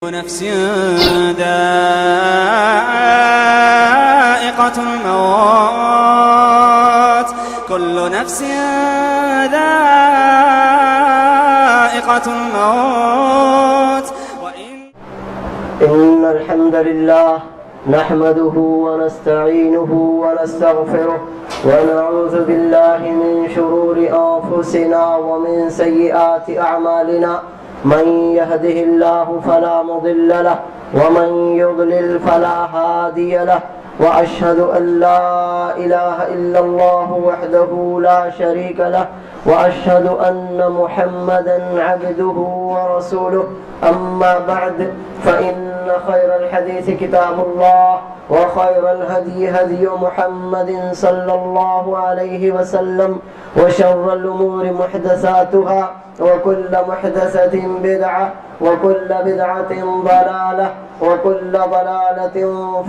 نفس ذائقة الموت كل نفس ذائقة الموت إن الحمد لله نحمده ونستعينه ونستغفره ونعوذ بالله من شرور أنفسنا ومن سيئات أعمالنا من يهده الله فلا مضل له ومن يضلل فلا هادي له وأشهد أن لا إله إلا الله وحده لا شريك له وأشهد أن محمدا عبده ورسوله أما بعد فإن خير الحديث كتاب الله وخير الهدي هدي محمد صلى الله عليه وسلم وشر الأمور محدثاتها وكل محدثة بدعة وكل بدعة ضلالة وكل ضلالة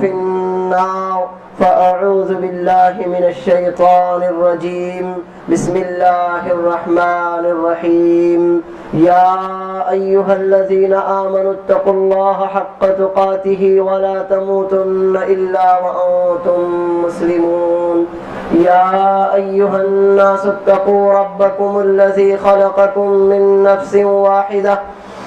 في النار فأعوذ بالله من الشيطان الرجيم بسم الله الرحمن الرحيم يا أيها الذين آمنوا اتقوا الله حق تقاته ولا تموتن إلا وأنتم مسلمون يا أيها الناس اتقوا ربكم الذي خلقكم من نفس واحدة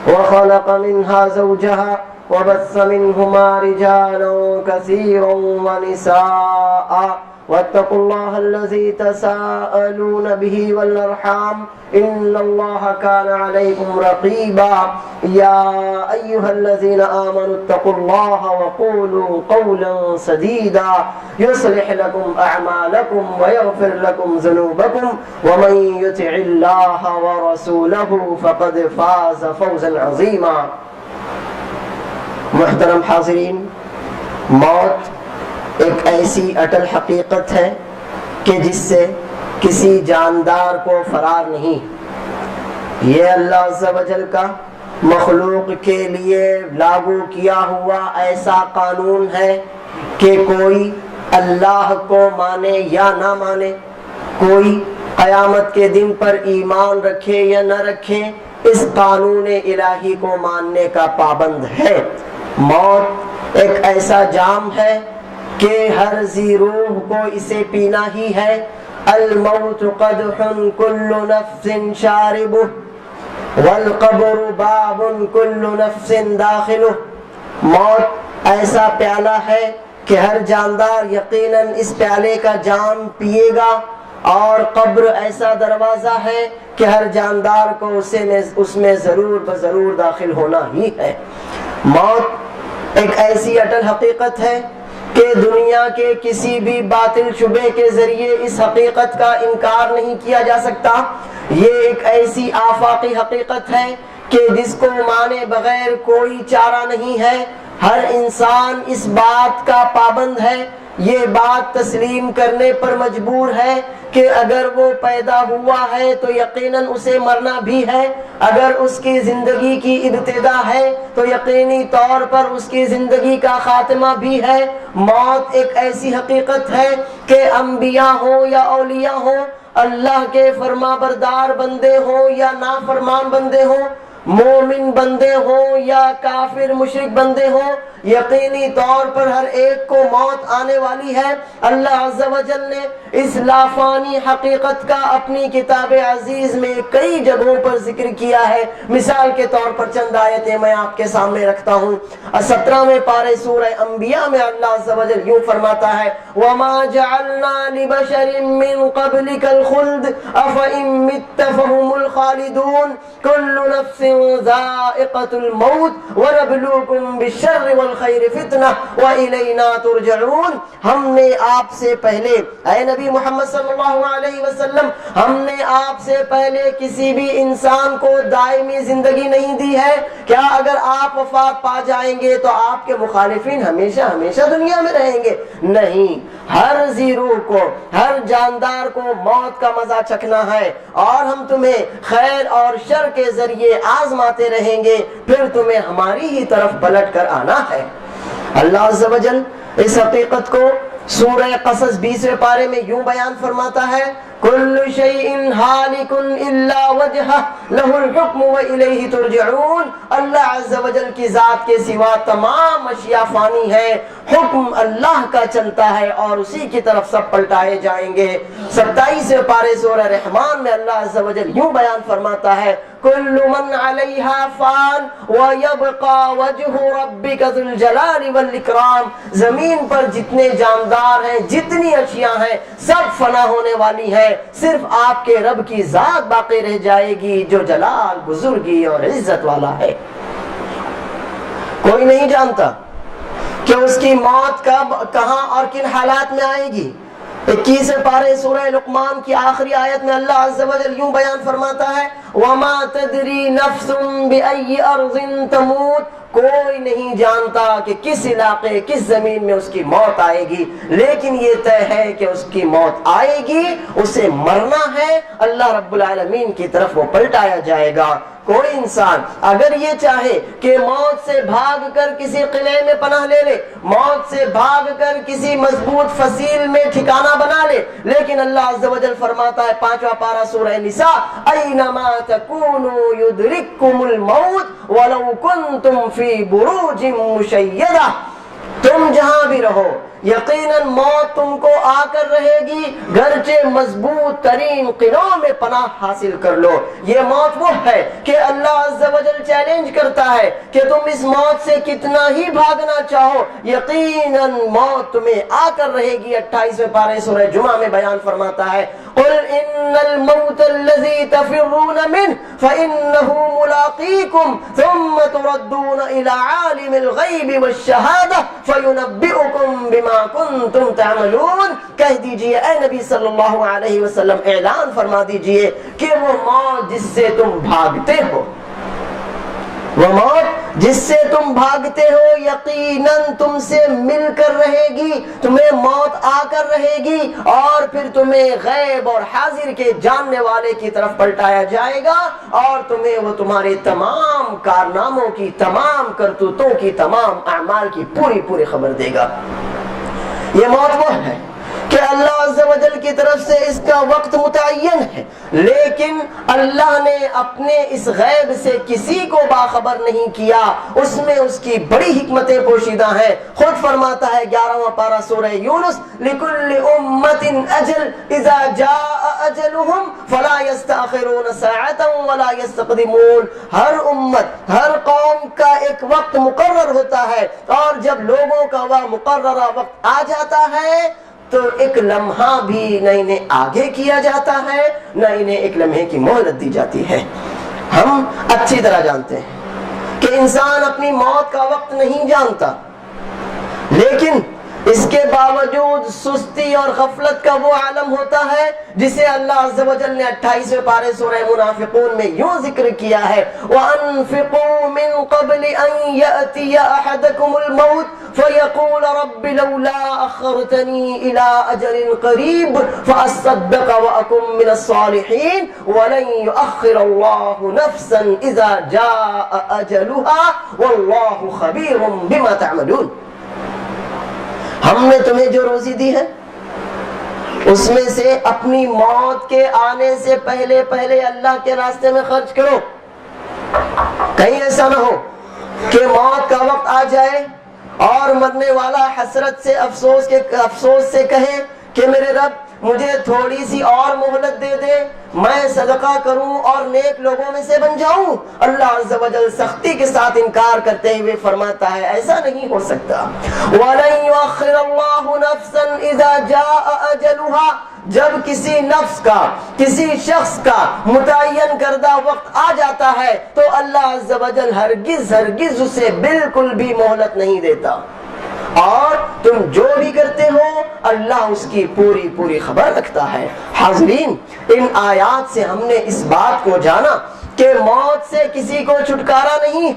وخلق منها زوجها وبث منهما رجالا كثيرا ونساء واتقوا الله الذي تساءلون به والأرحام إن الله كان عليكم رقيبا يا أيها الذين آمنوا اتقوا الله وقولوا قولا سديدا يصلح لكم أعمالكم ويغفر لكم ذنوبكم ومن يطع الله ورسوله فقد فاز فوزا عظيما محترم حاضرین، موت ایک ایسی اٹل حقیقت ہے کہ جس سے کسی جاندار کو فرار نہیں۔ یہ اللہ عز و جل کا مخلوق کے لیے لاگو کیا ہوا ایسا قانون ہے کہ کوئی اللہ کو مانے یا نہ مانے، کوئی قیامت کے دن پر ایمان رکھے یا نہ رکھے، اس قانون الہی کو ماننے کا پابند ہے۔ موت ایک ایسا جام ہے کہ ہر ذی روح کو اسے پینا ہی ہے۔ الموت قدح کل نفس شاربہ والقبر باب کل نفس داخلہ۔ موت ایسا پیالہ ہے کہ ہر جاندار یقیناً اس پیالے کا جام پیے گا، اور قبر ایسا دروازہ ہے کہ ہر جاندار کو اس میں ضرور بضرور داخل ہونا ہی ہے۔ موت ایک ایسی اٹل حقیقت ہے کہ دنیا کے کسی بھی باطل شبے کے ذریعے اس حقیقت کا انکار نہیں کیا جا سکتا۔ یہ ایک ایسی آفاقی حقیقت ہے کہ جس کو مانے بغیر کوئی چارہ نہیں ہے۔ ہر انسان اس بات کا پابند ہے، یہ بات تسلیم کرنے پر مجبور ہے کہ اگر وہ پیدا ہوا ہے تو یقیناً اسے مرنا بھی ہے، اگر اس کی زندگی کی ابتدا ہے تو یقینی طور پر اس کی زندگی کا خاتمہ بھی ہے۔ موت ایک ایسی حقیقت ہے کہ انبیاء ہوں یا اولیاء ہوں، اللہ کے فرما بردار بندے ہوں یا نافرمان بندے ہوں، مومن بندے ہوں یا کافر مشرک بندے ہوں، یقینی طور پر ہر ایک کو موت آنے والی ہے۔ اللہ عز و جل نے اس لافانی حقیقت کا اپنی کتاب عزیز میں کئی جگہوں پر ذکر کیا ہے۔ مثال کے طور پر چند آیتیں میں آپ کے سامنے رکھتا ہوں۔ 17ویں پارے سورہ انبیاء میں اللہ عز و جل یوں فرماتا ہے: وَمَا جَعَلْنَا لِبَشَرٍ مِّن قَبْلِكَ الْخُلْدَ أَفَإِن مِّتَّ فَهُمُ الْخَالِدُونَ كُلُّ نَفْسٍ ذَائِقَةُ الْمَوْتِ وَنَبْلُوكُم بِالشَّرِّ والخیر فتنہ وَإِلَيْنَا تُرْجَعُونَ۔ ہم نے آپ سے پہلے، اے نبی محمد صلی اللہ علیہ وسلم، ہم نے آپ سے پہلے کسی بھی انسان کو دائمی زندگی نہیں دی ہے۔ کیا اگر آپ وفات پا جائیں گے تو آپ کے مخالفین ہمیشہ ہمیشہ دنیا میں رہیں گے؟ نہیں، ہر ذی روح کو، ہر جاندار کو موت کا مزہ چکھنا ہے، اور ہم تمہیں خیر اور شر کے ذریعے آزماتے رہیں گے، پھر تمہیں ہماری ہی طرف پلٹ کر آنا ہے۔ اللہ عز و جل اس حقیقت کو سورہ قصص 20ویں پارے میں یوں بیان فرماتا ہے: کل شیء ہالک الا وجہہ لہ الحکم والیہ ترجعون، اللہ عز و جل کی ذات کے سوا تمام اشیاء فانی ہے، حکم اللہ کا چلتا ہے اور اسی کی طرف سب پلٹائے جائیں گے۔ 27 پارے سورہ رحمان میں اللہ عز و جل یوں بیان فرماتا ہے کل من علیہا فان ویبقى وجہ ربک ذو الجلال والاکرام، زمین پر جتنے جاندار ہیں، جتنی اشیاء ہیں، سب فنا ہونے والی ہیں، صرف آپ کے رب کی ذات باقی رہ جائے گی جو جلال، بزرگی اور عزت والا ہے۔ کوئی نہیں جانتا کہ اس کی موت کب، کہاں اور کن حالات میں آئے گی۔ 21 پارے سورہ لقمان کی آخری آیت میں اللہ عز و جل یوں بیان فرماتا ہے وَمَا تَدْرِي نَفْسٌ بِأَيِّ أَرْضٍ تَمُوتُ، کوئی نہیں جانتا کہ کس علاقے، کس زمین میں اس کی موت آئے گی، لیکن یہ طے ہے کہ اس کی موت آئے گی، اسے مرنا ہے، اللہ رب العالمین کی طرف وہ پلٹایا جائے گا۔ کوئی انسان اگر یہ چاہے کہ موت سے بھاگ کر کسی قلعے میں پناہ لے لے، موت سے بھاگ کر کسی مضبوط فصیل میں ٹھکانہ بنا لے، لیکن اللہ عز و جل فرماتا ہے 5واں پارہ سورہ نساء اینما تکونوا یدرککم الموت ولو کنتم فی بروج مشیدہ، تم جہاں بھی رہو یقیناً موت تم کو آ کر رہے گی، گرچہ مضبوط ترین قلعوں میں پناہ حاصل کر لو۔ یہ موت وہ ہے کہ اللہ عز و جل چیلنج کرتا ہے کہ تم اس موت سے کتنا ہی بھاگنا چاہو، یقیناً موت تمہیں آ کر رہے گی۔ 28 پارے سورہ جمعہ میں بیان فرماتا ہے قل ان الموت الذي تفرون منه فانه ملاقيكم ثم تردون الى عالم الغیب والشہادہ فینبئکم بما کنتم تعملون، کہہ دیجئے اے نبی صلی اللہ علیہ وسلم، اعلان فرما دیجئے کہ وہ موت جس سے تم بھاگتے ہو، وہ موت جس سے تم بھاگتے ہو یقیناً تم سے مل کر رہے گی، تمہیں موت آ کر رہے گی اور پھر تمہیں غیب اور حاضر کے جاننے والے کی طرف پلٹایا جائے گا اور تمہیں وہ تمہارے تمام کارناموں کی، تمام کرتوتوں کی، تمام اعمال کی پوری خبر دے گا۔ یہ موت وہ ہے کہ اللہ عز و جل کی طرف سے اس کا وقت متعین ہے، لیکن اللہ نے اپنے اس غیب سے کسی کو باخبر نہیں کیا، اس میں اس کی بڑی حکمتیں پوشیدہ ہیں۔ خود فرماتا ہے 11واں پارہ سورہ یونس لِكُلِّ أُمَّةٍ أَجَلٌ إِذَا جَاءَ أَجَلُهُمْ فَلَا يَسْتَأْخِرُونَ سَاعَةً وَلَا يَسْتَقْدِمُونَ، ہر امت، ہر قوم کا ایک وقت مقرر ہوتا ہے اور جب لوگوں کا وہ مقررہ وقت آ جاتا ہے تو ایک لمحہ بھی نہ انہیں آگے کیا جاتا ہے، نہ انہیں ایک لمحے کی مہلت دی جاتی ہے۔ ہم اچھی طرح جانتے ہیں کہ انسان اپنی موت کا وقت نہیں جانتا، لیکن اس کے باوجود سستی اور غفلت کا وہ عالم ہوتا ہے جسے اللہ عز و جل نے 28 پارے سورہ منافقون میں یوں ذکر کیا ہے وَأَنفِقُوا مِن قَبْلِ أَن يَأْتِيَ أَحَدَكُمُ الْمَوْتُ فَيَقُولَ رَبِّ لَوْلَا أَخَّرْتَنِي إِلَىٰ أَجَلٍ قَرِيبٍ فَأَصَّدَّقَ وَأَكُن مِّنَ الصَّالِحِينَ وَلَن يُؤَخِّرَ اللَّهُ نَفْسًا إِذَا جَاءَ أَجَلُهَا وَاللَّهُ خَبِيرٌ بِمَا تَعْمَلُونَ۔ ہم نے تمہیں جو روزی دی ہے اس میں سے اپنی موت کے آنے سے پہلے اللہ کے راستے میں خرچ کرو، کہیں ایسا نہ ہو کہ موت کا وقت آ جائے اور مرنے والا حسرت سے افسوس سے کہے کہ میرے رب مجھے تھوڑی سی اور مہلت دے دے، میں صدقہ کروں اور نیک لوگوں میں سے بن جاؤں۔ اللہ عز و جل سختی کے ساتھ انکار کرتے ہوئے فرماتا ہے ایسا نہیں ہو سکتا۔ وَلَن يُؤَخِّرَ اللَّهُ نَفْسًا إِذَا جَاءَ أَجَلُهَا، جب کسی نفس کا، کسی شخص کا متعین کردہ وقت آ جاتا ہے تو اللہ عز و جل ہرگز اسے بالکل بھی مہلت نہیں دیتا، اور تم جو بھی کرتے ہو اللہ اس کی پوری خبر رکھتا ہے۔ حاضرین، ان آیات سے ہم نے اس بات کو جانا کہ موت سے کسی کو چھٹکارا نہیں،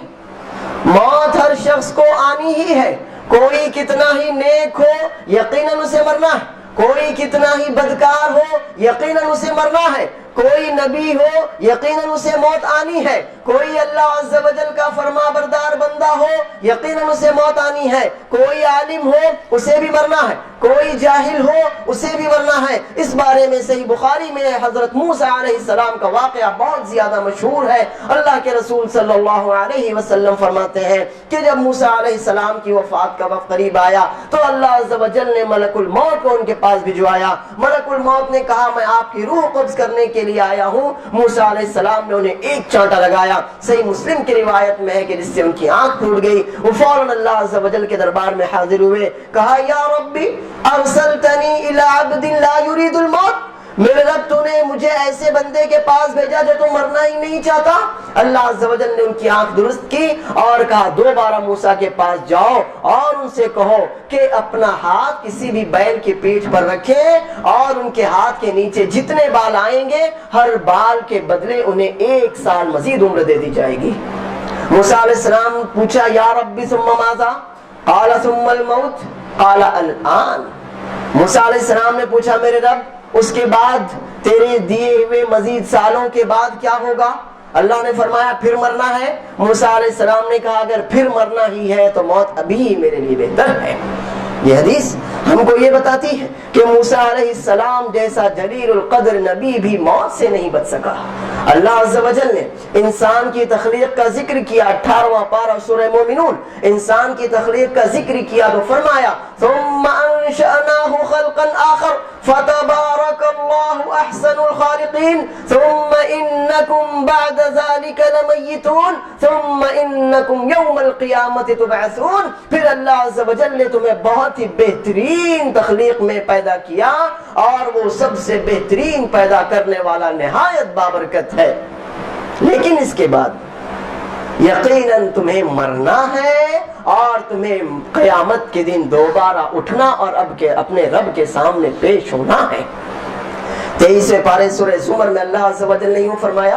موت ہر شخص کو آنی ہی ہے، کوئی کتنا ہی نیک ہو یقیناً اسے مرنا ہے، کوئی کتنا ہی بدکار ہو یقیناً اسے مرنا ہے، کوئی نبی ہو یقیناً اسے موت آنی ہے، کوئی اللہ عز و جل کا فرما بردار بندہ ہو یقیناً اسے موت آنی ہے، کوئی عالم ہو اسے بھی مرنا ہے، کوئی جاہل ہو اسے بھی مرنا ہے۔ اس بارے میں صحیح بخاری میں حضرت موسیٰ علیہ السلام کا واقعہ بہت زیادہ مشہور ہے۔ اللہ کے رسول صلی اللہ علیہ وسلم فرماتے ہیں کہ جب موسیٰ علیہ السلام کی وفات کا وقت قریب آیا تو اللہ عز و جل نے ملک الموت کو ان کے پاس بھجوایا۔ ملک الموت نے کہا میں آپ کی روح قبض کرنے کے لیے آیا ہوں۔ موسیٰ علیہ السلام نے انہیں ایک چانٹا لگایا، صحیح مسلم کی روایت میں ہے کہ جس سے ان کی آنکھ پھوٹ گئی۔ وہ فوراً اللہ عز و جل کے دربار میں حاضر ہوئے، کہا یا ربی ارسلتنی الی عبد لا یرید الموت، میرے رب تو نے مجھے ایسے بندے کے پاس بھیجا جو تو مرنا ہی نہیں چاہتا۔ اللہ عز و جل نے ان کی آنکھ درست کی اور کہا دوبارہ موسیٰ کے پاس جاؤ اور ان سے کہو کہ اپنا ہاتھ کسی بھی بیل کی پیٹھ پر رکھیں اور ان کے ہاتھ کے نیچے جتنے بال آئیں گے ہر بال کے بدلے انہیں 1 سال مزید عمر دے دی جائے گی۔ موسیٰ علیہ السلام پوچھا یا ربی ثم ماذا؟ قال ثم الموت قال الآن۔ موسیٰ علیہ السلام نے پوچھا میرے رب اس کے بعد تیرے دیے ہوئے مزید سالوں کے بعد کیا ہوگا؟ اللہ نے فرمایا پھر مرنا ہے۔ موسیٰ علیہ السلام نے کہا اگر پھر مرنا ہی ہے تو موت ابھی میرے لیے بہتر ہے۔ یہ حدیث ہم کو یہ بتاتی ہے کہ موسیٰ علیہ السلام جیسا جلیل القدر نبی بھی موت سے نہیں بچ سکا۔ اللہ عز و جل نے انسان کی تخلیق کا ذکر کیا، 18واں پارہ سورہ مومنون، انسان کی تخلیق کا ذکر کیا تو فرمایا ثم انشأناه خلقا آخر فتبارك الله احسن الخالقين ثم انكم بعد ذلك لمیتون ثم انكم يوم القیامة تبعثون۔ پھر اللہ عز و جل نے تمہیں بہت ہی بہترین تخلیق میں پیدا کیا اور وہ سب سے بہترین پیدا کرنے والا نہایت بابرکت ہے، لیکن اس کے بعد یقیناً تمہیں مرنا ہے اور تمہیں قیامت کے دن دوبارہ اٹھنا اور اب کے اپنے رب کے سامنے پیش ہونا ہے۔ 23ویں پارے سورہ زمر میں اللہ عز و جل نے یوں فرمایا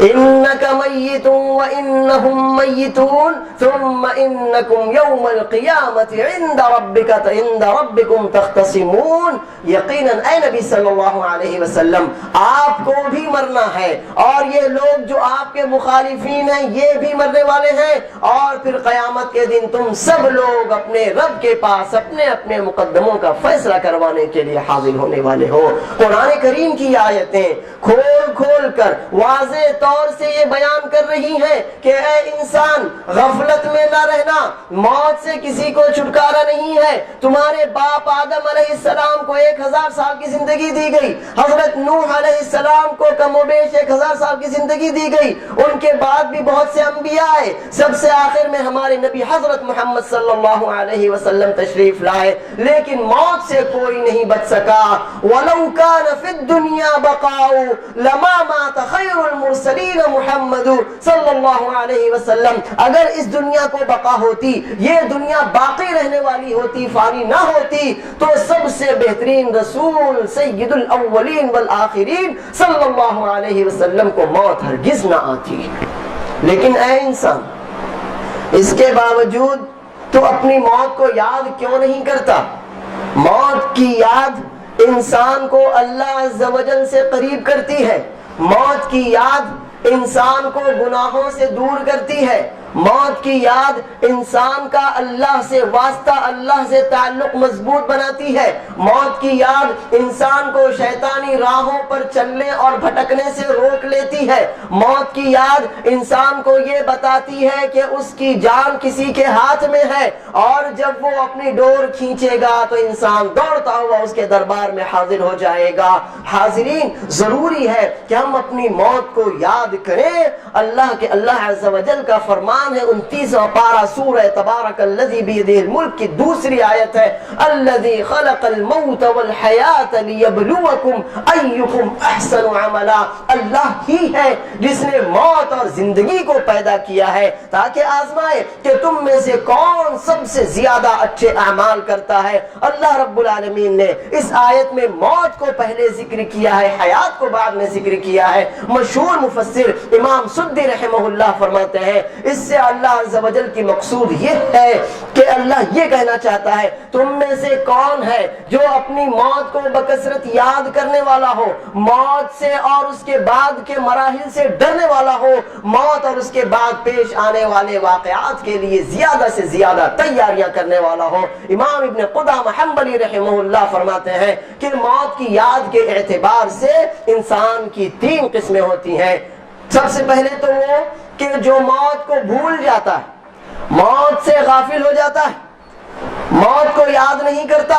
انک میت وانہم میتون ثم انکم یوم القیامت عند ربکم تختصمون۔ یقیناً اے نبی صلی اللہ علیہ وسلم آپ کو بھی مرنا ہے اور یہ لوگ جو آپ کے مخالفین ہیں یہ بھی مرنے والے ہیں، اور پھر قیامت کے دن تم سب لوگ اپنے رب کے پاس اپنے اپنے مقدموں کا فیصلہ کروانے کے لیے حاضر ہونے والے ہو۔ قرآن کریم کی آیتیں کھول کھول کر واضح طور سے یہ بیان کر رہی ہیں کہ اے انسان غفلت میں نہ رہنا، موت سے کسی کو چھٹکارا نہیں ہے۔ تمہارے باپ آدم علیہ السلام کو 1000 سال کی زندگی دی گئی، حضرت نوح علیہ السلام کو کم و بیش 1000 سال کی زندگی دی گئی، ان کے بعد بھی بہت سے انبیاء آئے، سب سے آخر میں ہمارے نبی حضرت محمد صلی اللہ علیہ وسلم تشریف لائے، لیکن موت سے کوئی نہیں بچ سکا۔ وَلَوْ كَانَ فِي الدُّنْيَا بَقَاءُ لَمَا مَاتَ خَيْرُ الْمُرْسَلِينَ محمد صلی اللہ علیہ وسلم۔ اگر اس دنیا کو بقا ہوتی، یہ دنیا باقی رہنے والی ہوتی، فانی نہ ہوتی، تو سب سے بہترین رسول سید الاولین والآخرین صلی اللہ علیہ وسلم کو موت ہرگز نہ آتی۔ لیکن اے انسان اس کے باوجود تو اپنی موت کو یاد کیوں نہیں کرتا؟ موت کی یاد انسان کو اللہ عز و جل سے قریب کرتی ہے، موت کی یاد انسان کو گناہوں سے دور کرتی ہے، موت کی یاد انسان کا اللہ سے واسطہ، اللہ سے تعلق مضبوط بناتی ہے، موت کی یاد انسان کو شیطانی راہوں پر چلنے اور بھٹکنے سے روک لیتی ہے، موت کی یاد انسان کو یہ بتاتی ہے کہ اس کی جان کسی کے ہاتھ میں ہے، اور جب وہ اپنی ڈور کھینچے گا تو انسان دوڑتا ہوا اس کے دربار میں حاضر ہو جائے گا۔ حاضرین، ضروری ہے کہ ہم اپنی موت کو یاد کریں۔ اللہ عز و جل کا فرمان ہے 29واں پارہ سورہ تبارک الذی بیدہ الملک کی دوسری آیت ہے الذی خلق الموت والحیات لیبلوکم ایکم احسن عملا۔ اللہ ہی ہے جس نے موت اور زندگی کو پیدا کیا ہے تاکہ آزمائے کہ تم میں سے کون سب سے زیادہ اچھے اعمال کرتا ہے۔ اللہ رب العالمین نے اس آیت میں موت کو پہلے ذکر کیا ہے، حیات کو بعد میں ذکر کیا ہے۔ مشہور مفسر امام سدی رحمہ اللہ فرماتے ہیں اس سے سے اللہ عز و جل کی مقصود یہ ہے کہ اللہ یہ کہنا چاہتا ہے تم میں سے کون ہے جو اپنی موت کو بکثرت یاد کرنے والا ہو, موت سے اور اس کے بعد کے مراحل سے ڈرنے والا ہو, موت اور اس کے بعد پیش آنے والے واقعات کے لیے زیادہ سے زیادہ تیاریاں کرنے والا ہو. امام ابن قدامہ حنبلی رحمہ اللہ فرماتے ہیں کہ موت کی یاد کے اعتبار سے انسان کی 3 قسمیں ہوتی ہیں. سب سے پہلے تو وہ کہ جو موت کو بھول جاتا ہے, موت سے غافل ہو جاتا ہے, موت کو یاد نہیں کرتا,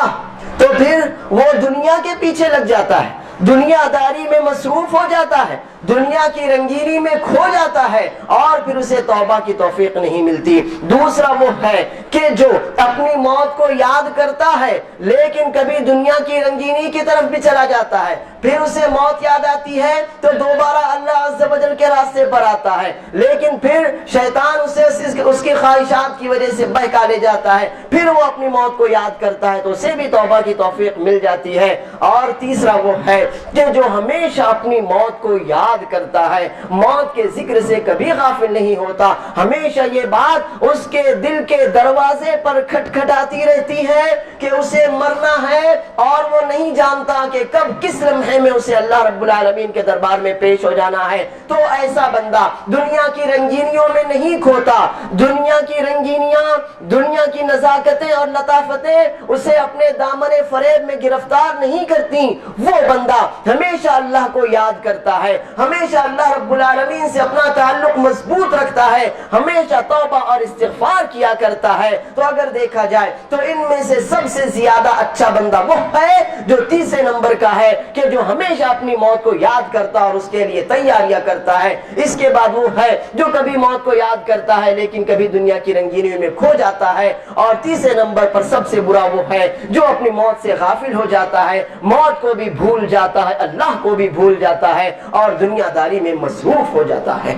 تو پھر وہ دنیا کے پیچھے لگ جاتا ہے, دنیا داری میں مصروف ہو جاتا ہے, دنیا کی رنگینی میں کھو جاتا ہے اور پھر اسے توبہ کی توفیق نہیں ملتی. دوسرا وہ ہے کہ جو اپنی موت کو یاد کرتا ہے لیکن کبھی دنیا کی رنگینی کی طرف بھی چلا جاتا ہے, پھر اسے موت یاد آتی ہے تو دوبارہ اللہ عز و جل کے راستے پر آتا ہے, لیکن پھر شیطان اسے اس کی خواہشات کی وجہ سے بہکا لے جاتا ہے, پھر وہ اپنی موت کو یاد کرتا ہے تو اسے بھی توبہ کی توفیق مل جاتی ہے. اور تیسرا وہ ہے کہ جو ہمیشہ اپنی موت کو یاد کرتا ہے, موت کے ذکر سے کبھی غافل نہیں ہوتا, ہمیشہ یہ بات اس کے دل کے دروازے پر کھٹکھٹاتی رہتی ہے کہ اسے مرنا ہے اور وہ نہیں جانتا کہ کب کس لمحے میں اسے اللہ رب العالمین کے دربار میں پیش ہو جانا ہے. تو ایسا بندہ دنیا کی رنگینیوں میں نہیں کھوتا, دنیا کی رنگینیاں, دنیا کی نزاکتیں اور لطافتیں اسے اپنے دامن فریب میں گرفتار نہیں کرتی. وہ بندہ ہمیشہ اللہ کو یاد کرتا ہے, ہمیشہ اللہ رب العالمین سے اپنا تعلق مضبوط رکھتا ہے, ہمیشہ توبہ اور استغفار کیا کرتا ہے. تو اگر دیکھا جائے تو ان میں سے سب سے زیادہ اچھا بندہ وہ ہے جو تیسرے نمبر کا ہے کہ جو ہمیشہ اپنی موت کو یاد کرتا اور اس کے لیے تیاریاں کرتا ہے. اس کے بعد وہ ہے جو کبھی موت کو یاد کرتا ہے لیکن کبھی دنیا کی رنگینیوں میں کھو جاتا ہے. اور تیسرے نمبر پر سب سے برا وہ ہے جو اپنی موت سے غافل ہو جاتا ہے, موت کو بھی بھول جاتا ہے, اللہ کو بھی بھول جاتا ہے اور دنیا داری میں مصروف ہو جاتا ہے.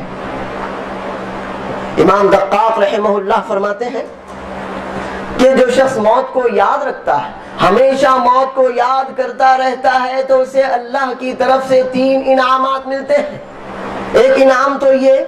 امام دقاق رحمہ اللہ فرماتے ہیں کہ جو شخص موت کو یاد رکھتا ہے, ہمیشہ موت کو یاد کرتا رہتا ہے, تو اسے اللہ کی طرف سے 3 انعامات ملتے ہیں. ایک انعام تو یہ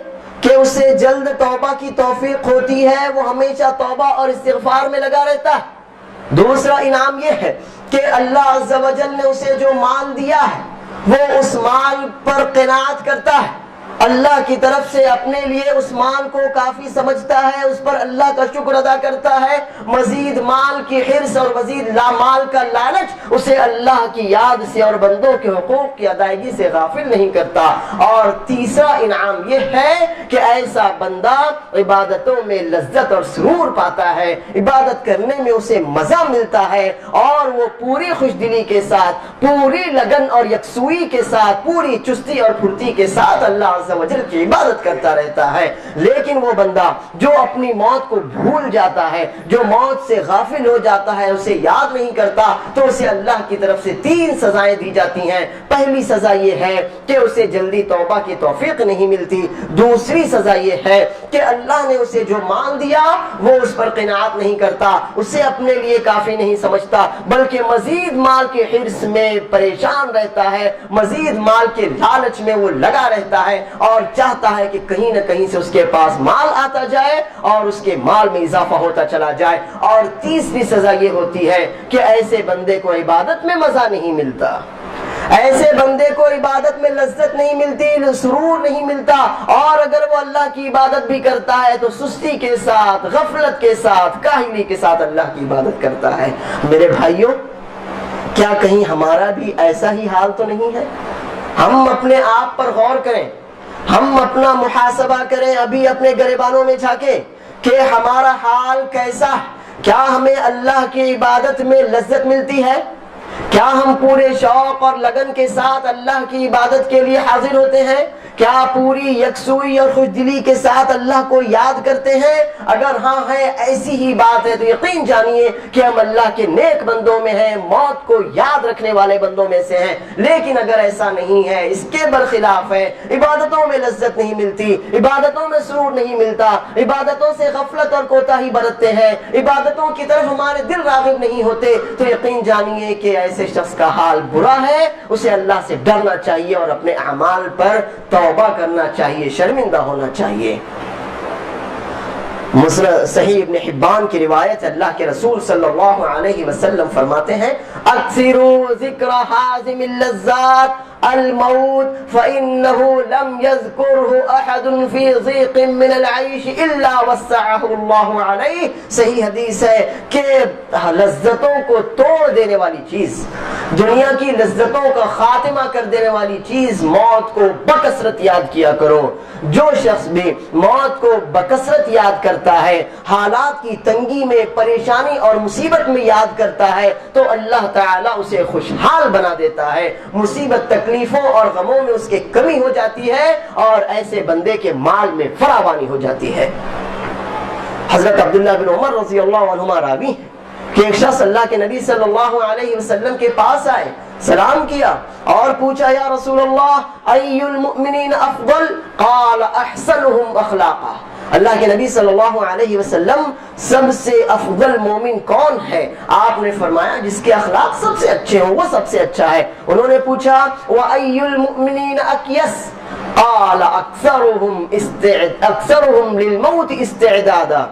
کہ اسے جلد توبہ کی توفیق ہوتی ہے, وہ ہمیشہ توبہ اور استغفار میں لگا رہتا ہے. دوسرا انعام یہ ہے کہ اللہ عز و جل نے اسے جو مال دیا ہے وہ اس مال پر قناعت کرتا ہے, اللہ کی طرف سے اپنے لیے اس مال کو کافی سمجھتا ہے, اس پر اللہ کا شکر ادا کرتا ہے, مزید مال کی حرص اور مزید مال کا لالچ اسے اللہ کی یاد سے اور بندوں کے حقوق کی ادائیگی سے غافل نہیں کرتا. اور تیسرا انعام یہ ہے کہ ایسا بندہ عبادتوں میں لذت اور سرور پاتا ہے, عبادت کرنے میں اسے مزہ ملتا ہے اور وہ پوری خوش دلی کے ساتھ, پوری لگن اور یکسوئی کے ساتھ, پوری چستی اور پھرتی کے ساتھ اللہ عز و جل کی عبادت کرتا رہتا ہے. لیکن وہ بندہ جو اپنی موت کو بھول جاتا ہے, جو موت سے غافل ہو جاتا ہے, اسے یاد نہیں کرتا, تو اسے اللہ کی طرف سے 3 سزائیں دی جاتی ہیں. پہلی سزا یہ ہے کہ اسے جلدی توبہ کی توفیق نہیں ملتی. دوسری سزا یہ ہے کہ اللہ نے اسے جو مال دیا وہ اس پر قناعت نہیں کرتا, اسے اپنے لیے کافی نہیں سمجھتا, بلکہ مزید مال کے حرص میں پریشان رہتا ہے, مزید مال کے لالچ میں وہ لگا رہتا ہے اور چاہتا ہے کہ کہیں نہ کہیں سے اس کے پاس مال آتا جائے اور اس کے مال میں اضافہ ہوتا چلا جائے. اور تیسری سزا یہ ہوتی ہے کہ ایسے بندے کو عبادت میں مزہ نہیں ملتا, ایسے بندے کو عبادت میں لذت نہیں ملتی, سرور نہیں ملتا, اور اگر وہ اللہ کی عبادت بھی کرتا ہے تو سستی کے ساتھ, غفلت کے ساتھ, کاہلی کے ساتھ اللہ کی عبادت کرتا ہے. میرے بھائیوں, کیا کہیں ہمارا بھی ایسا ہی حال تو نہیں ہے؟ ہم اپنے آپ پر غور کریں, ہم اپنا محاسبہ کریں, ابھی اپنے گریبانوں میں جھانکیں کہ ہمارا حال کیسا ہے. کیا ہمیں اللہ کی عبادت میں لذت ملتی ہے؟ کیا ہم پورے شوق اور لگن کے ساتھ اللہ کی عبادت کے لیے حاضر ہوتے ہیں؟ کیا پوری یکسوئی اور خوش دلی کے ساتھ اللہ کو یاد کرتے ہیں؟ اگر ہاں ہے, ایسی ہی بات ہے, تو یقین جانیے کہ ہم اللہ کے نیک بندوں میں ہیں, موت کو یاد رکھنے والے بندوں میں سے ہیں. لیکن اگر ایسا نہیں ہے, اس کے برخلاف ہے, عبادتوں میں لذت نہیں ملتی, عبادتوں میں سرور نہیں ملتا, عبادتوں سے غفلت اور کوتاہی برتتے ہیں, عبادتوں کی طرف ہمارے دل راغب نہیں ہوتے, تو یقین جانیے کہ ایسے شخص کا حال برا ہے. اسے اللہ سے ڈرنا چاہیے اور اپنے اعمال پر توبہ کرنا چاہیے, شرمندہ ہونا چاہیے. صحیح ابن حبان کی روایت، اللہ کے رسول صلی اللہ علیہ وسلم فرماتے ہیں اکثروا ذکر حازم اللذات الموت فإنه لم يذكره أحد في ضيق من العيش إلا وسعه الله عليه. صحیح حدیث ہے کہ لذتوں کو توڑ دینے والی چیز، دنیا کی لذتوں کا خاتمہ کر دینے والی چیز موت کو بکثرت یاد کیا کرو. جو شخص بھی موت کو بکثرت یاد کرتا ہے، حالات کی تنگی میں، پریشانی اور مصیبت میں یاد کرتا ہے، تو اللہ تعالیٰ اسے خوشحال بنا دیتا ہے. مصیبت تکلیفوں اور غموں میں اس کی کمی ہو جاتی ہے اور ایسے بندے کے مال میں فراوانی ہو جاتی ہے. حضرت عبداللہ بن عمر رضی اللہ عنہما راوی کہ ایک شخص اللہ کے نبی صلی اللہ علیہ وسلم کے پاس آئے، سلام کیا اور پوچھا یا رسول اللہ ای المؤمنین افضل؟ قال احسنهم اخلاقا. اللہ کے نبی صلی اللہ علیہ وسلم سب سے افضل مومن کون ہے؟ آپ نے فرمایا جس کے اخلاق سب سے اچھے ہوں وہ سب سے اچھا ہے. انہوں نے پوچھا وَأَيُّ الْمُؤْمِنِينَ أَكْيَسْ؟ قال اکثرهم للموت استعدادا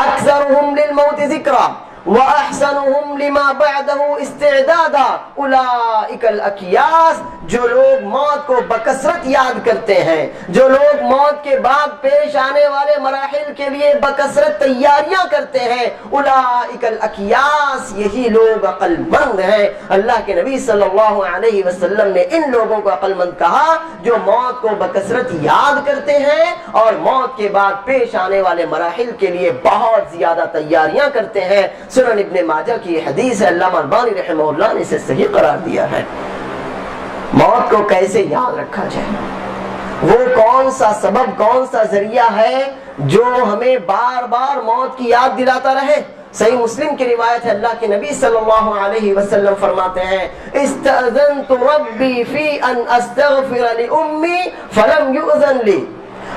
اکثرهم للموت ذکرا وَأَحْسَنُهُمْ لِمَا بَعْدَهُ اسْتِعْدَادًا. أُولَئِكَ الْأَكْيَاسُ. جو لوگ موت کو بکثرت یاد کرتے ہیں، جو لوگ موت کے بعد پیش آنے والے مراحل کے لیے بکثرت تیاریاں کرتے ہیں، أُولَئِكَ الْأَكْيَاسُ. یہی لوگ عقل مند ہیں. اللہ کے نبی صلی اللہ علیہ وسلم نے ان لوگوں کو عقل مند کہا جو موت کو بکثرت یاد کرتے ہیں اور موت کے بعد پیش آنے والے مراحل کے لیے بہت زیادہ تیاریاں کرتے ہیں. سنن ابن ماجہ کی یہ حدیث ہے، علامہ البانی رحمہ اللہ نے اسے صحیح قرار دیا ہے. موت کو کیسے یاد رکھا جائے؟ وہ کون سا سبب، کون سا ذریعہ ہے جو ہمیں بار بار موت کی یاد دلاتا رہے؟ صحیح مسلم کی روایت ہے، اللہ کے نبی صلی اللہ علیہ وسلم فرماتے ہیں استأذنت ربی فی ان استغفر لأمی فلم یؤذن لی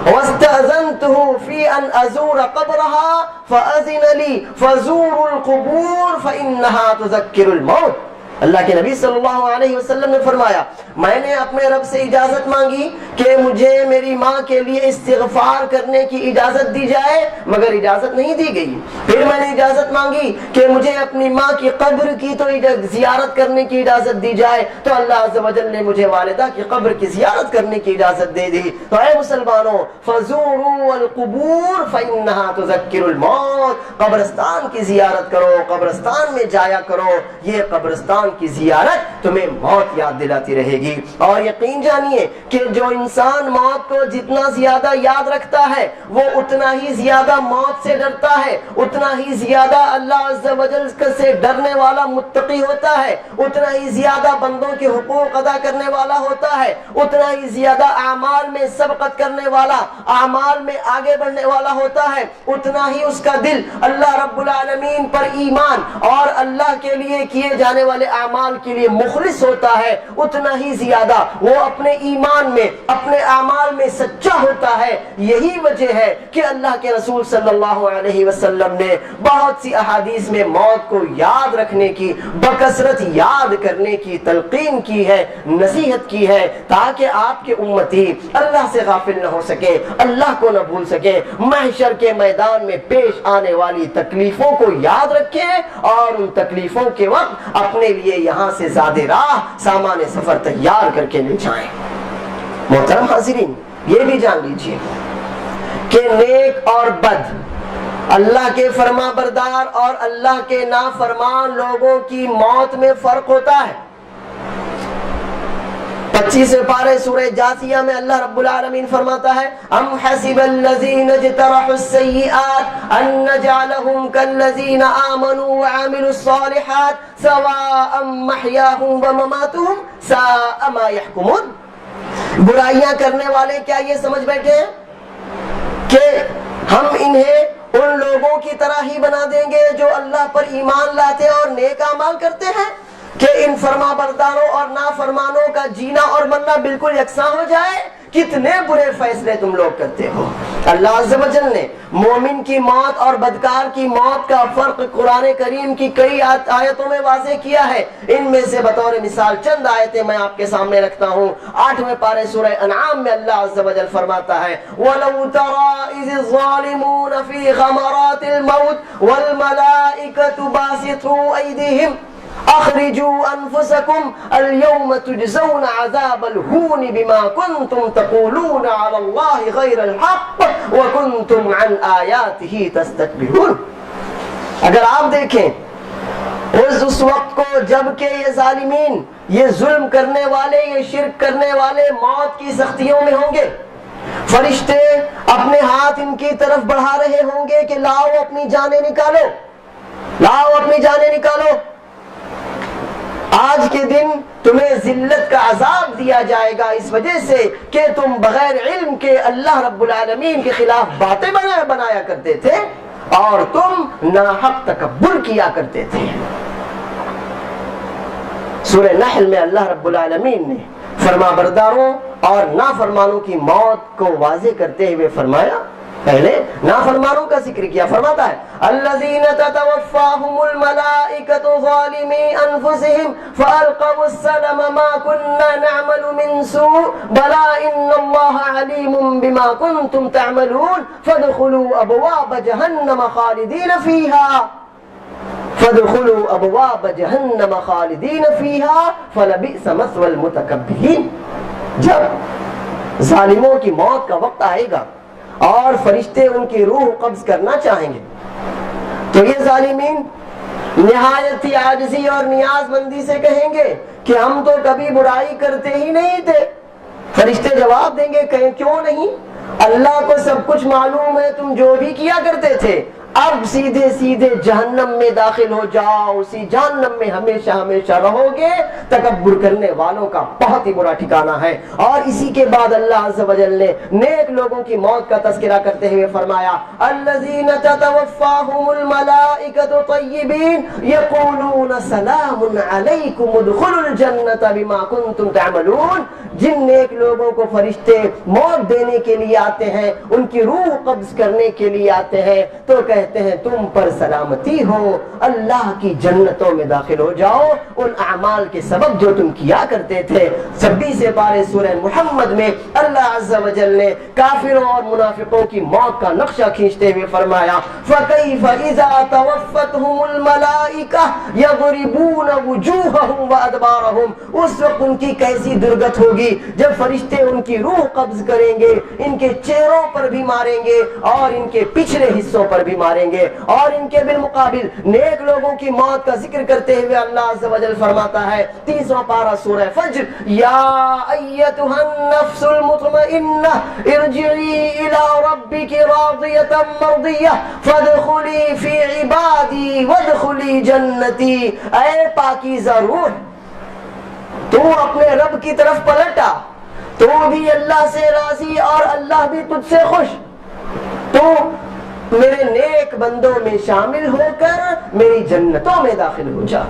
واستأذنته في أن أزور قبرها فأذن لي فزوروا القبور فإنها تذكر الموت. اللہ کے نبی صلی اللہ علیہ وسلم نے فرمایا میں نے اپنے رب سے اجازت مانگی کہ مجھے میری ماں کے لیے استغفار کرنے کی اجازت دی جائے، مگر اجازت نہیں دی گئی. پھر میں نے اجازت مانگی کہ مجھے اپنی ماں کی قبر کی تو زیارت کرنے کی اجازت دی جائے، تو اللہ عز و جل نے مجھے والدہ کی قبر کی زیارت کرنے کی اجازت دے دی. تو اے مسلمانوں فزوروا القبور فإنها تذكر الموت. قبرستان کی زیارت کرو، قبرستان میں جایا کرو. یہ قبرستان کی زیارت تمہیں موت یاد دلاتی رہے گی. اور یقین جانیے کہ جو انسان موت کو جتنا زیادہ یاد رکھتا ہے وہ اتنا ہی زیادہ موت سے ڈرتا ہے، اتنا ہی زیادہ اللہ عز و جل سے ڈرنے والا متقی ہوتا ہے، اتنا ہی زیادہ بندوں کے حقوق ادا کرنے والا ہوتا ہے، اتنا ہی زیادہ اعمال میں سبقت کرنے والا، اعمال میں آگے بڑھنے والا ہوتا ہے، اتنا ہی اس کا دل اللہ رب العالمین پر ایمان اور اللہ کے لیے کیے جانے والے اعمال کے لیے مخلص ہوتا ہے، اتنا ہی زیادہ وہ اپنے ایمان میں، اپنے اعمال میں سچا ہوتا ہے. یہی وجہ ہے کہ اللہ کے رسول صلی اللہ علیہ وسلم نے بہت سی احادیث میں موت کو یاد رکھنے کی، بکثرت یاد کرنے کی تلقین کی ہے، نصیحت کی ہے، تاکہ آپ کے امتی اللہ سے غافل نہ ہو سکے، اللہ کو نہ بھول سکے، محشر کے میدان میں پیش آنے والی تکلیفوں کو یاد رکھیں اور ان تکلیفوں کے وقت اپنے لیے یہاں سے زیادہ راہ سامان سفر تیار کر کے لے جائیں. محترم حاضرین، یہ بھی جان لیجئے کہ نیک اور بد، اللہ کے فرما بردار اور اللہ کے نافرمان لوگوں کی موت میں فرق ہوتا ہے. 25 پارے سورہ جاثیہ میں اللہ رب العالمین فرماتا ہے ام حسب الذین اجترحوا السیئات ان نجعلهم كالذین آمنوا وعملوا الصالحات سواء محیاهم ومماتهم ساء ما يحکمون. برائیاں کرنے والے کیا یہ سمجھ بیٹھے ہیں کہ ہم انہیں ان لوگوں کی طرح ہی بنا دیں گے جو اللہ پر ایمان لاتے اور نیک اعمال کرتے ہیں، کہ ان فرما برداروں اور نافرمانوں کا جینا اور مرنا بالکل یکساں ہو جائے؟ کتنے برے فیصلے تم لوگ کرتے ہو۔ اللہ عز و جل نے مومن کی موت اور بدکار کی موت کا فرق قرآن کریم کی کئی آیتوں میں واضح کیا ہے۔ ان میں سے بطور مثال چند آیتیں میں آپ کے سامنے رکھتا ہوں۔ 8ویں پارے سورہ انعام میں اللہ عز و جل فرماتا ہے وَلَوْ تَرَىٰ إِذِ الظَّالِمُونَ فِي غَمَرَاتِ الْمَوْتِ وَالْمَلَائِكَةُ بَاسِطُو أَيْدِيهِمْ اخرجوا انفسكم اليوم تجزون عذاب الهون بما كنتم تقولون على الله غير الحق وكنتم عن آياته تستكبرون۔ اگر آپ دیکھیں اس وقت کو جب کہ یہ ظالمین، یہ ظلم کرنے والے، یہ شرک کرنے والے موت کی سختیوں میں ہوں گے، فرشتے اپنے ہاتھ ان کی طرف بڑھا رہے ہوں گے کہ لاؤ اپنی جانیں نکالو، لاؤ اپنی جانیں نکالو، آج کے دن تمہیں ذلت کا عذاب دیا جائے گا اس وجہ سے کہ تم بغیر علم کے اللہ رب العالمین کے خلاف باتیں بنایا کرتے تھے اور تم ناحق تکبر کیا کرتے تھے۔ سورہ نحل میں اللہ رب العالمین نے فرما برداروں اور نافرمانوں کی موت کو واضح کرتے ہوئے فرمایا، پہلے نافرمانوں کا ذکر کیا، فرماتا ہے الذین تتوفاہم الملائکۃ ظالمی انفسہم فالقوا السلم ما كنا نعمل من سوء بلا ان اللہ علیم بما کنتم تعملون فادخلوا ابواب جہنم خالدین فیہا فادخلوا ابواب جہنم خالدین فیہا فلبئس مثوى المتکبرین۔ جب ظالموں کی موت کا وقت آئے گا اور فرشتے ان کی روح قبض کرنا چاہیں گے تو یہ ظالمین نہایت ہی عاجزی اور نیاز مندی سے کہیں گے کہ ہم تو کبھی برائی کرتے ہی نہیں تھے۔ فرشتے جواب دیں گے کہ کیوں نہیں، اللہ کو سب کچھ معلوم ہے، تم جو بھی کیا کرتے تھے اب سیدھے سیدھے جہنم میں داخل ہو جاؤ، اسی جہنم میں ہمیشہ ہمیشہ رہو گے۔ تکبر کرنے والوں کا بہت ہی برا ٹھکانہ ہے۔ اور اسی کے بعد اللہ عز و جل نے نیک لوگوں کی موت کا تذکرہ کرتے ہوئے فرمایا الذین تتوفاہم الملائکۃ طیبین یقولون سلام علیکم ادخلوا الجنۃ بما کنتم تعملون۔ جن نیک لوگوں کو فرشتے موت دینے کے لیے آتے ہیں، ان کی روح قبض کرنے کے لیے آتے ہیں تو کہتے ہیں تم پر سلامتی ہو، اللہ کی جنتوں میں داخل ہو جاؤ ان اعمال کے سبب جو تم کیا کرتے تھے۔ 26 پارے سورہ محمد میں اللہ عز و جل نے کافروں اور منافقوں کی موت کا نقشہ کھینچتے ہوئے فرمایا فَكَيْفَ إِذَا تَوَفَّتْهُمُ الْمَلَائِكَةُ يَضْرِبُونَ وُجُوهَهُمْ وَأَدْبَارَهُمْ۔ اس وقت ان کی کیسی درگت ہوگی جب فرشتے ان کی روح قبض کریں گے، ان کے چہروں پر بھی ماریں گے اور ان کے پچھلے حصوں پر بھی ماریں گے۔ اور ان کے بالمقابل نیک لوگوں کی موت کا ذکر کرتے ہوئے اللہ عز و جل فرماتا ہے 30واں پارہ سورہ فجر یا ایتھا النفس المطمئنہ ارجعی الی ربک راضیۃ مرضیہ فادخلی فی عبادی وادخلی جنتی۔ اے پاکیزہ روح، تو اپنے رب کی طرف پلٹا، تو بھی اللہ سے راضی اور اللہ بھی تجھ سے خوش، تو میرے نیک بندوں میں شامل ہو کر میری جنتوں میں داخل ہو جا۔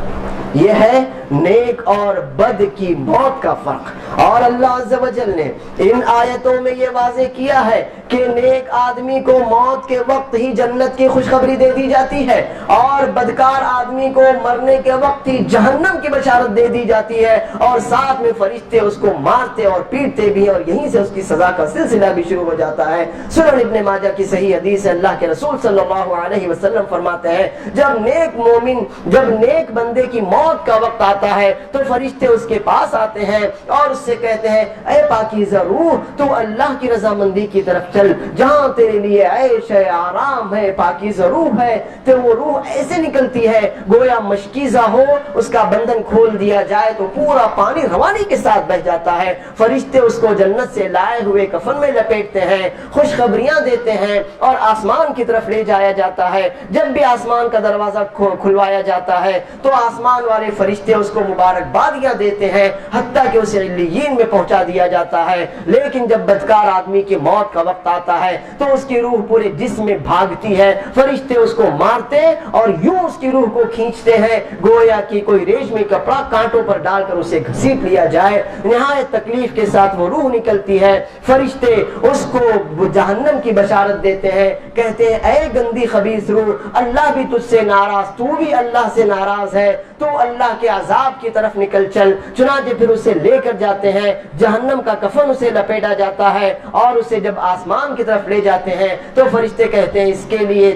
یہ ہے نیک اور بد کی موت کا فرق۔ اور اللہ عز و جل نے ان آیتوں میں یہ واضح کیا ہے کہ نیک آدمی کو موت کے وقت ہی جنت کی خوشخبری دے دی جاتی ہے اور بدکار آدمی کو مرنے کے وقت ہی جہنم کی بشارت دے دی جاتی ہے، اور ساتھ میں فرشتے اس کو مارتے اور پیٹتے بھی، اور یہیں سے اس کی سزا کا سلسلہ بھی شروع ہو جاتا ہے۔ سنن ابن ماجہ کی صحیح حدیث ہے، اللہ کے رسول صلی اللہ علیہ وسلم فرماتے ہیں جب نیک بندے کی موت کا وقت آتا ہے تو فرشتے اس کے پاس آتے ہیں اور اس سے کہتے ہیں اے پاکیزہ روح، تو اللہ کی رضامندی کی طرف چل، جہاں تیرے لیے عیش ہے، آرام ہے، پاکیزہ روح ہے۔ تو وہ روح ایسے نکلتی ہے گویا مشکیزہ ہو، اس کا بندن کھول دیا جائے تو پورا پانی روانی کے ساتھ بہ جاتا ہے۔ فرشتے اس کو جنت سے لائے ہوئے کفن میں لپیٹتے ہیں، خوشخبریاں دیتے ہیں اور آسمان کی طرف لے جایا جاتا ہے، جب بھی آسمان کا دروازہ کھلوایا جاتا ہے تو آسمان والے فرشتے اس کو مبارکبادیاں دیتے ہیں، حتیٰ کہ اسے علیین میں پہنچا دیا جاتا ہے۔ لیکن جب بدکار آدمی کی موت کا وقت آتا ہے تو اس کی روح پورے جسم میں بھاگتی ہے، فرشتے اس کو مارتے اور یوں اس کی روح کو کھینچتے ہیں گویا کہ کوئی ریشمی کپڑا کانٹوں پر ڈال کر اسے گھسیٹ لیا جائے۔ نہایت تکلیف کے ساتھ وہ روح نکلتی ہے، فرشتے اس کو جہنم کی بشارت دیتے ہیں، کہتے ہیں اے گندی خبیث روح، اللہ بھی تجھ سے ناراض، تو بھی اللہ سے ناراض ہے، تو اللہ کے عذاب کی طرف نکل چل۔ چنانچہ پھر اسے لے کر جاتے ہیں، جہنم کا کفن اسے لپیٹا جاتا ہے اور اسے جب آسمان کی طرف لے جاتے ہیں تو فرشتے کہتے ہیں اس کے لیے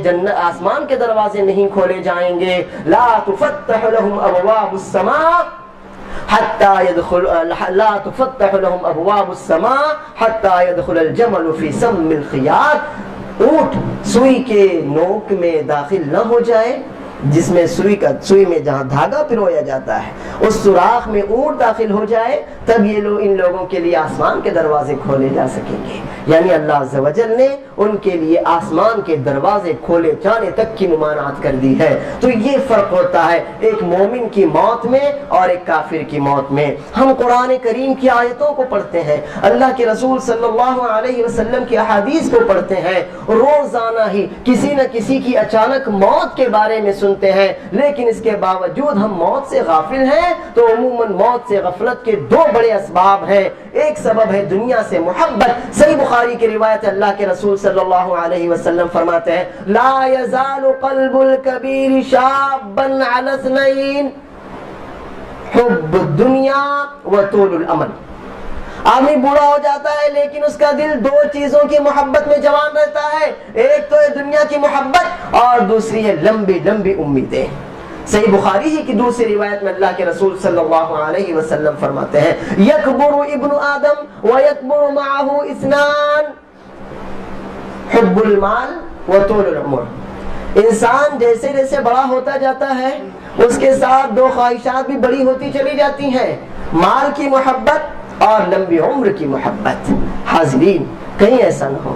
آسمان کے دروازے نہیں کھولے جائیں گے، لا تفتح لهم ابواب السماء حتى يدخل لا تفتح لهم ابواب السماء حتى يدخل الجمل في سم الخياط، اونٹ سوئی کے نوک میں داخل نہ ہو جائے، جس میں سوئی میں جہاں دھاگا پرویا جاتا ہے اس سوراخ میں اونٹ داخل ہو جائے، تب یہ لوگ ان لوگوں کے لیے آسمان کے دروازے کھولے جا سکیں گے۔ یعنی اللہ عز و جل نے ان کے لیے آسمان کے دروازے کھولے جانے تک کی ممانعت کر دی ہے۔ تو یہ فرق ہوتا ہے ایک مومن کی موت میں اور ایک کافر کی موت میں۔ ہم قرآن کریم کی آیتوں کو پڑھتے ہیں، اللہ کے رسول صلی اللہ علیہ وسلم کی احادیث کو پڑھتے ہیں، روزانہ ہی کسی نہ کسی کی اچانک موت کے بارے میں سنتے ہیں، لیکن اس کے باوجود ہم موت سے غافل ہیں۔ تو عموماً موت سے غفلت کے دو بڑے اسباب ہیں، ایک سبب ہے دنیا سے محبت۔ صحیح بخاری کی روایت اللہ کے رسول صلی اللہ علیہ وسلم فرماتے ہیں لا یزال قلب الکبیر شابا علی اثنین، حب الدنیا وطول الامل۔ آدمی بوڑھا ہو جاتا ہے لیکن اس کا دل دو چیزوں کی محبت میں جوان رہتا ہے، ایک تو ہے دنیا کی محبت اور دوسری ہے لمبی لمبی امیدیں۔ صحیح بخاری ہی کی دوسری روایت میں اللہ کے رسول صلی اللہ علیہ وسلم فرماتے ہیں یکبر ابن آدم ویکبر معه اثنان، حب المال وطول العمر۔ انسان جیسے جیسے بڑا ہوتا جاتا ہے اس کے ساتھ دو خواہشات بھی بڑی ہوتی چلی جاتی ہیں، مال کی محبت اور لمبی عمر کی محبت۔ حاضرین کہیں ایسا نہ ہو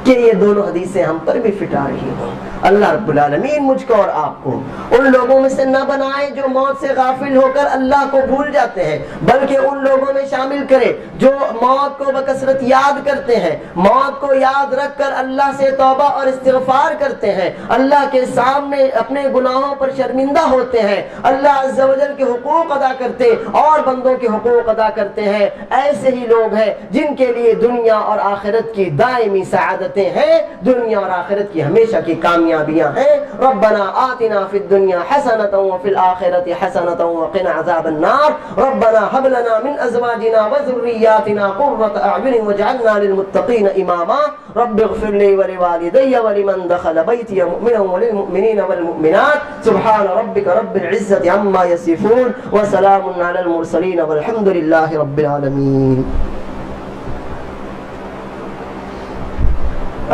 کہ یہ دونوں حدیثیں ہم پر بھی فٹ آ رہی ہوں۔ اللہ رب العالمین مجھ کو اور آپ کو ان لوگوں میں سے نہ بنائے جو موت سے غافل ہو کر اللہ کو بھول جاتے ہیں، بلکہ ان لوگوں میں شامل کرے جو موت کو بکثرت یاد کرتے ہیں، موت کو یاد رکھ کر اللہ سے توبہ اور استغفار کرتے ہیں، اللہ کے سامنے اپنے گناہوں پر شرمندہ ہوتے ہیں، اللہ عز و جل کے حقوق ادا کرتے اور بندوں کے حقوق ادا کرتے ہیں۔ ایسے ہی لوگ ہیں جن کے لیے دنیا اور آخرت کی دائمی سعادتیں ہیں، دنیا اور آخرت کی ہمیشہ کی کامیابیاں ہیں۔ ربنا آتنا فی الدنیا حسنۃ وفی الآخرۃ حسنۃ وقنا عذاب النار، ربنا هب لنا من ازواجنا وذرياتنا قرۃ اعین واجعلنا للمتقین اماما، رب اغفر لي ولوالدي ولمن دخل بيتي مؤمنا وللمؤمنين والمؤمنات، سبحان ربك رب العزة عما يصفون وسلام على المرسلين والحمد لله رب العالمين۔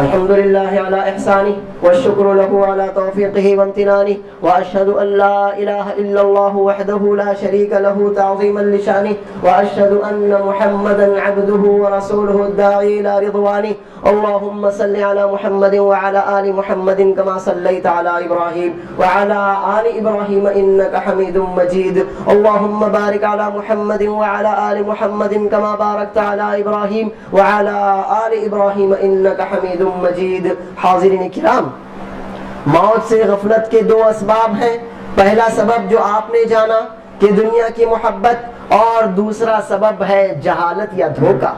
الحمد لله على إحسانه والشكر له على توفيقه وامتنانه، وأشهد أن لا إله إلا الله وحده لا شريك له تعظيما لشانه، وأشهد أن محمدا عبده ورسوله الداعي إلى رضوانه۔ اللهم صل على محمد وعلى آل محمد كما صليت على إبراهيم وعلى آل إبراهيم إنك حميد مجيد، اللهم بارك على محمد وعلى آل محمد كما باركت على إبراهيم وعلى آل إبراهيم إنك حميد مجید۔ حاضرین کرام، موت سے غفلت کے دو اسباب ہیں، پہلا سبب جو آپ نے جانا کہ دنیا کی محبت، اور دوسرا سبب ہے جہالت یا دھوکہ۔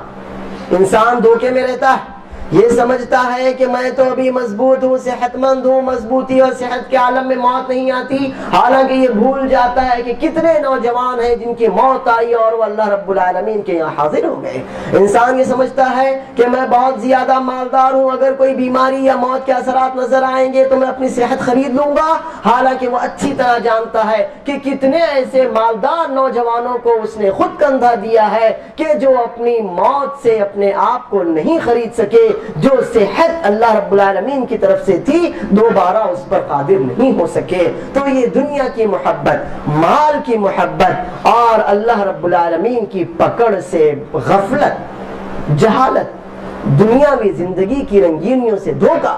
انسان دھوکے میں رہتا ہے، یہ سمجھتا ہے کہ میں تو ابھی مضبوط ہوں، صحت مند ہوں، مضبوطی اور صحت کے عالم میں موت نہیں آتی، حالانکہ یہ بھول جاتا ہے کہ کتنے نوجوان ہیں جن کی موت آئی اور وہ اللہ رب العالمین کے یہاں حاضر ہو گئے۔ انسان یہ سمجھتا ہے کہ میں بہت زیادہ مالدار ہوں، اگر کوئی بیماری یا موت کے اثرات نظر آئیں گے تو میں اپنی صحت خرید لوں گا، حالانکہ وہ اچھی طرح جانتا ہے کہ کتنے ایسے مالدار نوجوانوں کو اس نے خود کندھا دیا ہے کہ جو اپنی موت سے اپنے آپ کو نہیں خرید سکے، جو صحت اللہ رب العالمین کی طرف سے تھی دوبارہ اس پر قادر نہیں ہو سکے۔ تو یہ دنیا کی محبت، مال کی محبت اور اللہ رب العالمین کی پکڑ سے غفلت، جہالت، دنیاوی زندگی کی رنگینیوں سے دھوکہ،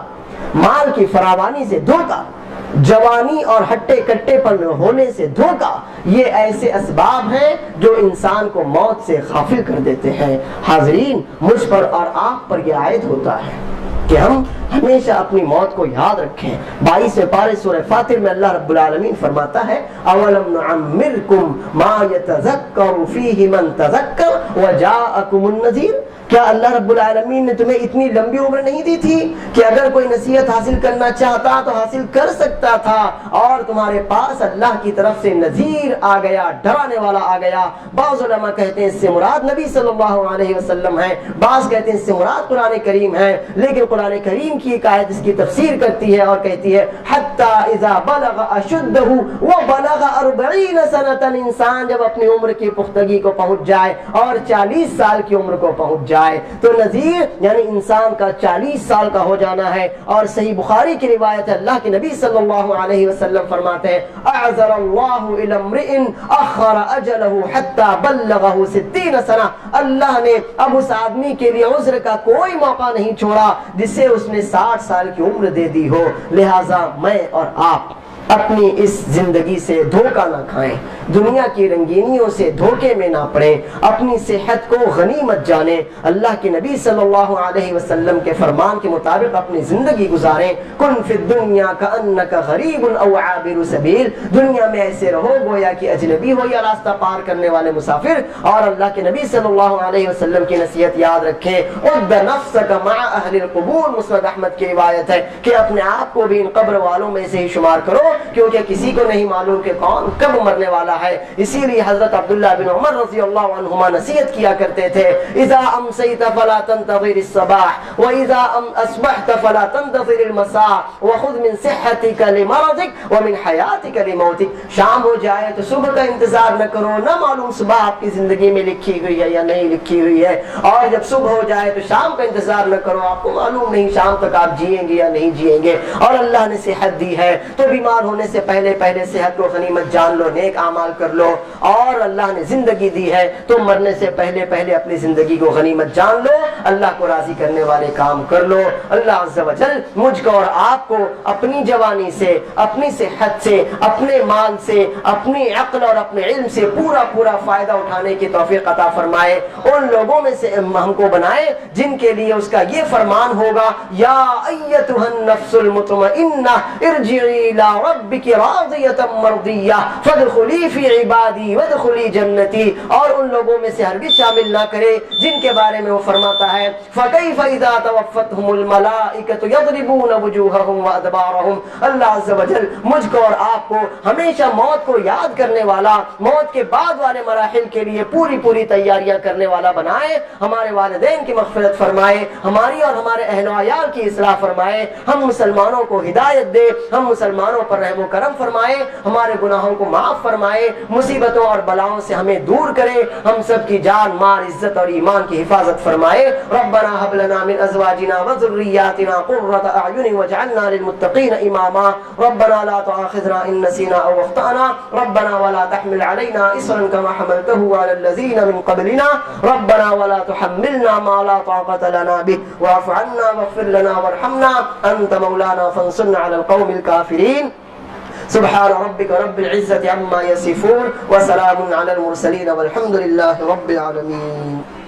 مال کی فراوانی سے دھوکا، جوانی اور ہٹے کٹے پن ہونے سے دھوکا، یہ ایسے اسباب ہیں جو انسان کو موت سے غافل کر دیتے ہیں۔ حاضرین، مجھ پر اور آپ پر یہ عائد ہوتا ہے کہ ہم ہمیشہ اپنی موت کو یاد رکھیں۔ 22 پارے سورہ فاطر میں اللہ رب العالمین فرماتا ہے اولم نعمرکم ما یتذکر فیہ من تذکر وجاءکم النذیر، کیا اللہ رب العالمین نے تمہیں اتنی لمبی عمر نہیں دی تھی کہ اگر کوئی نصیحت حاصل کرنا چاہتا تو حاصل کر سکتا تھا، اور تمہارے پاس اللہ کی طرف سے نذیر آ گیا، ڈرانے والا آ گیا۔ بعض علماء کہتے ہیں اس سے مراد نبی صلی اللہ علیہ وسلم ہے، بعض کہتے ہیں اس سے مراد قرآن کریم ہے، لیکن قرآن کریم کی ایک آیت اس کی تفسیر کرتی ہے اور کہتی ہے حتی اذا بلغ اشدہ وبلغ 40 سنة، انسان جب اپنی عمر کی پختگی کو پہنچ جائے اور 40 سال کی عمر کو پہنچ جائے تو نذیر یعنی انسان کا 40 سال کا ہو جانا ہے۔ اور صحیح بخاری کی روایت ہے، اللہ کے نبی صلی اللہ علیہ وسلم فرماتے ہیں اعذر اللہ الی امرئ اخر اجلہ حتی بلغہ 60 سنہ، اللہ نے اب اس آدمی کے لیے عذر کا کوئی موقع نہیں چھوڑا جسے اس نے 60 سال کی عمر دے دی ہو۔ لہٰذا میں اور آپ اپنی اس زندگی سے دھوکہ نہ کھائیں، دنیا کی رنگینیوں سے دھوکے میں نہ پڑیں، اپنی صحت کو غنیمت جانیں، اللہ کے نبی صلی اللہ علیہ وسلم کے فرمان کے مطابق اپنی زندگی گزاریں۔ کن فی الدنیا کأنک غریب او عابر سبیل، دنیا میں ایسے رہو گویا کہ اجنبی ہو یا راستہ پار کرنے والے مسافر۔ اور اللہ کے نبی صلی اللہ علیہ وسلم کی نصیحت یاد رکھیں، عد نفسک مع اہل القبور، مسند احمد کی روایت ہے کہ اپنے آپ کو بھی ان قبر والوں میں سے ہی شمار کرو، کیونکہ کسی کو نہیں معلوم کہ کون کب مرنے والا ہے۔ اسی لیے حضرت عبداللہ بن عمر رضی اللہ عنہما نصیحت کیا کرتے تھے اذا امسیت فلا تنتظر الصباح واذا اصبحت فلا تنتظر المساء وخذ من صحتك لمرضك ومن حیاتك لموتك، شام ہو جائے تو صبح کا انتظار نہ کرو، نہ معلوم صبح آپ کی زندگی میں لکھی ہوئی ہے یا نہیں لکھی ہوئی ہے، اور جب صبح ہو جائے تو شام کا انتظار نہ کرو، آپ کو معلوم نہیں شام تک آپ جیئیں گے یا نہیں جیئیں گے۔ اور اللہ نے صحت دی ہے تو بیمار ہونے سے پہلے صحت کو غنیمت جان لو، نیک اعمال کر لو، اور اللہ نے زندگی دی ہے تو مرنے سے پہلے اپنی زندگی کو غنیمت جان لو، اللہ کو راضی کرنے والے کام کر لو۔ اللہ عز و جل مجھ کو اور آپ کو اپنی جوانی سے، اپنی صحت سے، اپنے مال سے، اپنی عقل اور اپنے علم سے پورا فائدہ اٹھانے کی توفیق عطا فرمائے، ان لوگوں میں سے ہم کو بنائے جن کے لیے اس کا یہ فرمان ہوگا یا ایتھا النفس المطمئنہ ارجعی الی ربک راضیۃ مرضیہ فادخلی فی عبادی وادخلی جنتی، اور ان لوگوں میں سے ہرگز شامل نہ کرے جن کے بارے میں وہ فرماتا ہے فکیف اذا توفتہم الملائکۃ یضربون وجوہہم وادبارہم۔ اللہ عز و جل مجھ کو اور آپ کو ہمیشہ موت کو یاد کرنے والا، موت کے بعد والے مراحل کے لیے پوری تیاریاں کرنے والا بنائے، ہمارے والدین کی مغفرت فرمائے، ہماری اور ہمارے اہل و عیال کی اصلاح فرمائے، ہم مسلمانوں کو ہدایت دے، ہم مسلمانوں پر رحم و کرم فرمائے، ہمارے گناہوں کو معاف فرمائے، مصیبتوں اور بلاؤں سے ہمیں دور کرے، ہم سب کی جان مال عزت اور ایمان کی حفاظت فرمائے۔ ربنا هب لنا من ازواجنا وذرياتنا قرة اعين واجعلنا للمتقين اماما، ربنا لا تؤاخذنا ان نسينا او اخطأنا، ربنا ولا تحمل علينا اصرا كما حملته على الذين من قبلنا، ربنا ولا تحملنا ما لا طاقة لنا به، واعف عنا واغفر لنا وارحمنا انت مولانا فانصرنا على القوم الكافرين۔ سبحان ربك رب العزة عما يصفون وسلام على المرسلين والحمد لله رب العالمين۔